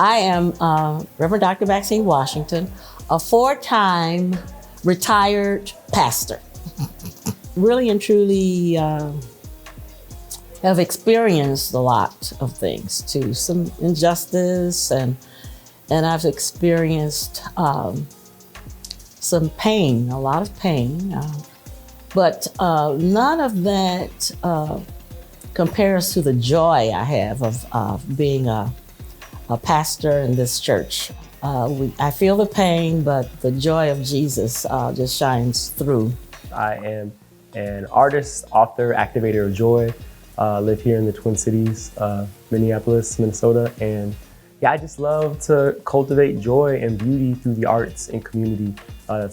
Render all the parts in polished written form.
I am Reverend Dr. Maxine Washington, a 4-time retired pastor. Really and truly have experienced a lot of things too, some injustice, and I've experienced some pain, a lot of pain, but none of that compares to the joy I have of being a pastor in this church. I feel the pain, but the joy of Jesus just shines through. I am an artist, author, activator of joy. Live here in the Twin Cities, Minneapolis, Minnesota, and yeah, I just love to cultivate joy and beauty through the arts and community. I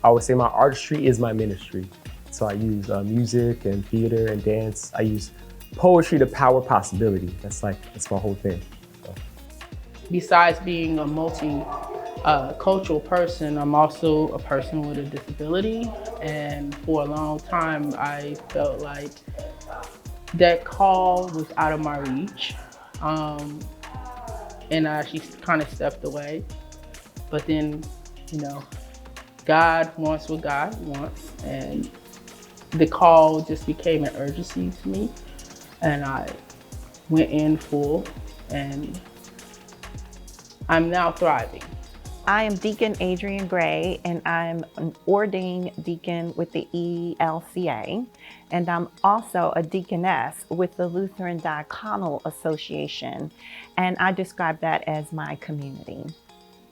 always say my artistry is my ministry. So I use music and theater and dance. I use poetry to power possibility. That's my whole thing. So. Besides being a multi-cultural person, I'm also a person with a disability. And for a long time, I felt like that call was out of my reach. And I actually kind of stepped away. But then, God wants what God wants. And the call just became an urgency to me. And I went in full, and I'm now thriving. I am Deacon Adrian Gray, and I'm an ordained deacon with the ELCA, and I'm also a deaconess with the Lutheran Diaconal Association, and I describe that as my community.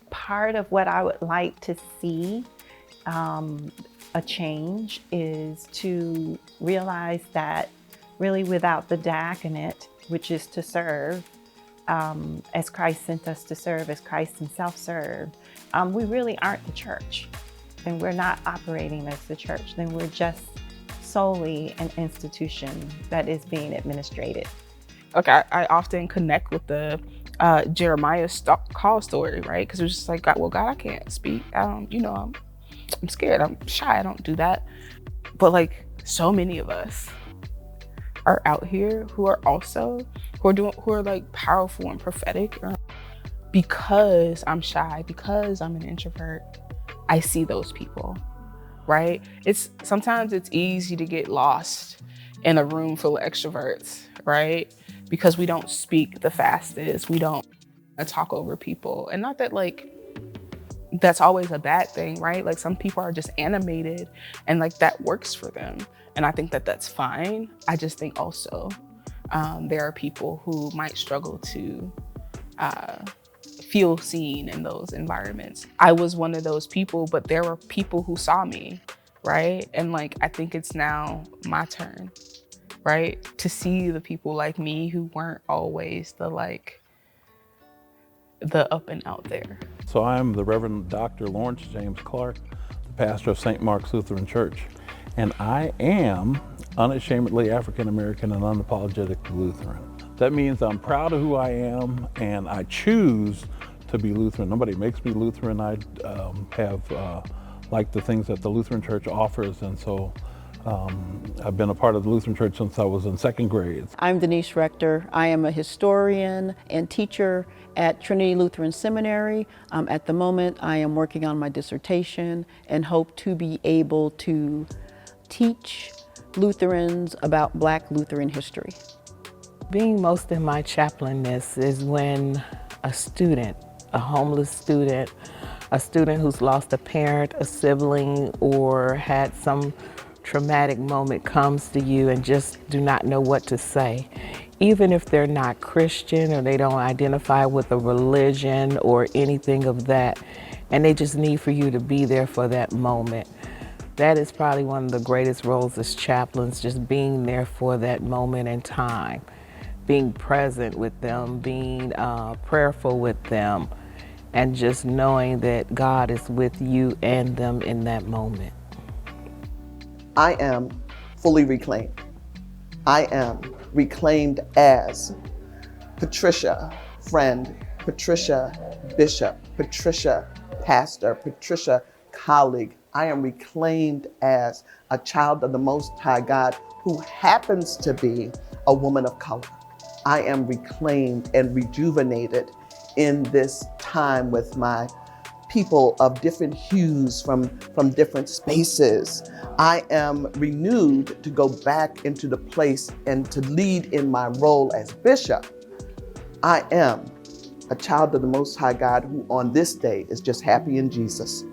Part of what I would like to see a change is to realize that really without the diaconate, which is to serve, as Christ sent us to serve, as Christ himself served, we really aren't the church. And we're not operating as the church. Then we're just solely an institution that is being administrated. Okay, I often connect with the Jeremiah call story, right? Because it was just like, God, I can't speak. I'm scared, I'm shy, I don't do that. But like so many of us are out here who are like powerful and prophetic. Because I'm shy, because I'm an introvert, I see those people, right? Sometimes it's easy to get lost in a room full of extroverts, right? Because we don't speak the fastest, we don't talk over people. And not that like, that's always a bad thing, right? Like some people are just animated and like that works for them. And I think that that's fine. I just think also there are people who might struggle to feel seen in those environments. I was one of those people, but there were people who saw me, right? And like, I think it's now my turn, right? To see the people like me who weren't always the up and out there. So I'm the Reverend Dr. Lawrence James Clark, the pastor of St. Mark's Lutheran Church, and I am unashamedly African American and unapologetically Lutheran. That means I'm proud of who I am, and I choose to be Lutheran. Nobody makes me Lutheran. I have liked the things that the Lutheran Church offers, and so I've been a part of the Lutheran Church since I was in 2nd grade. I'm Denise Rector. I am a historian and teacher at Trinity Lutheran Seminary. At the moment, I am working on my dissertation and hope to be able to teach Lutherans about Black Lutheran history. Being most in my chaplainess is when a student, a homeless student, a student who's lost a parent, a sibling, or had some traumatic moment comes to you and just do not know what to say. Even if they're not Christian or they don't identify with a religion or anything of that, and they just need for you to be there for that moment. That is probably one of the greatest roles as chaplains, just being there for that moment in time, being present with them, being prayerful with them, and just knowing that God is with you and them in that moment. I am fully reclaimed. I am reclaimed as Patricia, friend, Patricia, bishop, Patricia, pastor, Patricia, colleague. I am reclaimed as a child of the Most High God who happens to be a woman of color. I am reclaimed and rejuvenated in this time with my people of different hues from different spaces. I am renewed to go back into the place and to lead in my role as bishop. I am a child of the Most High God who on this day is just happy in Jesus.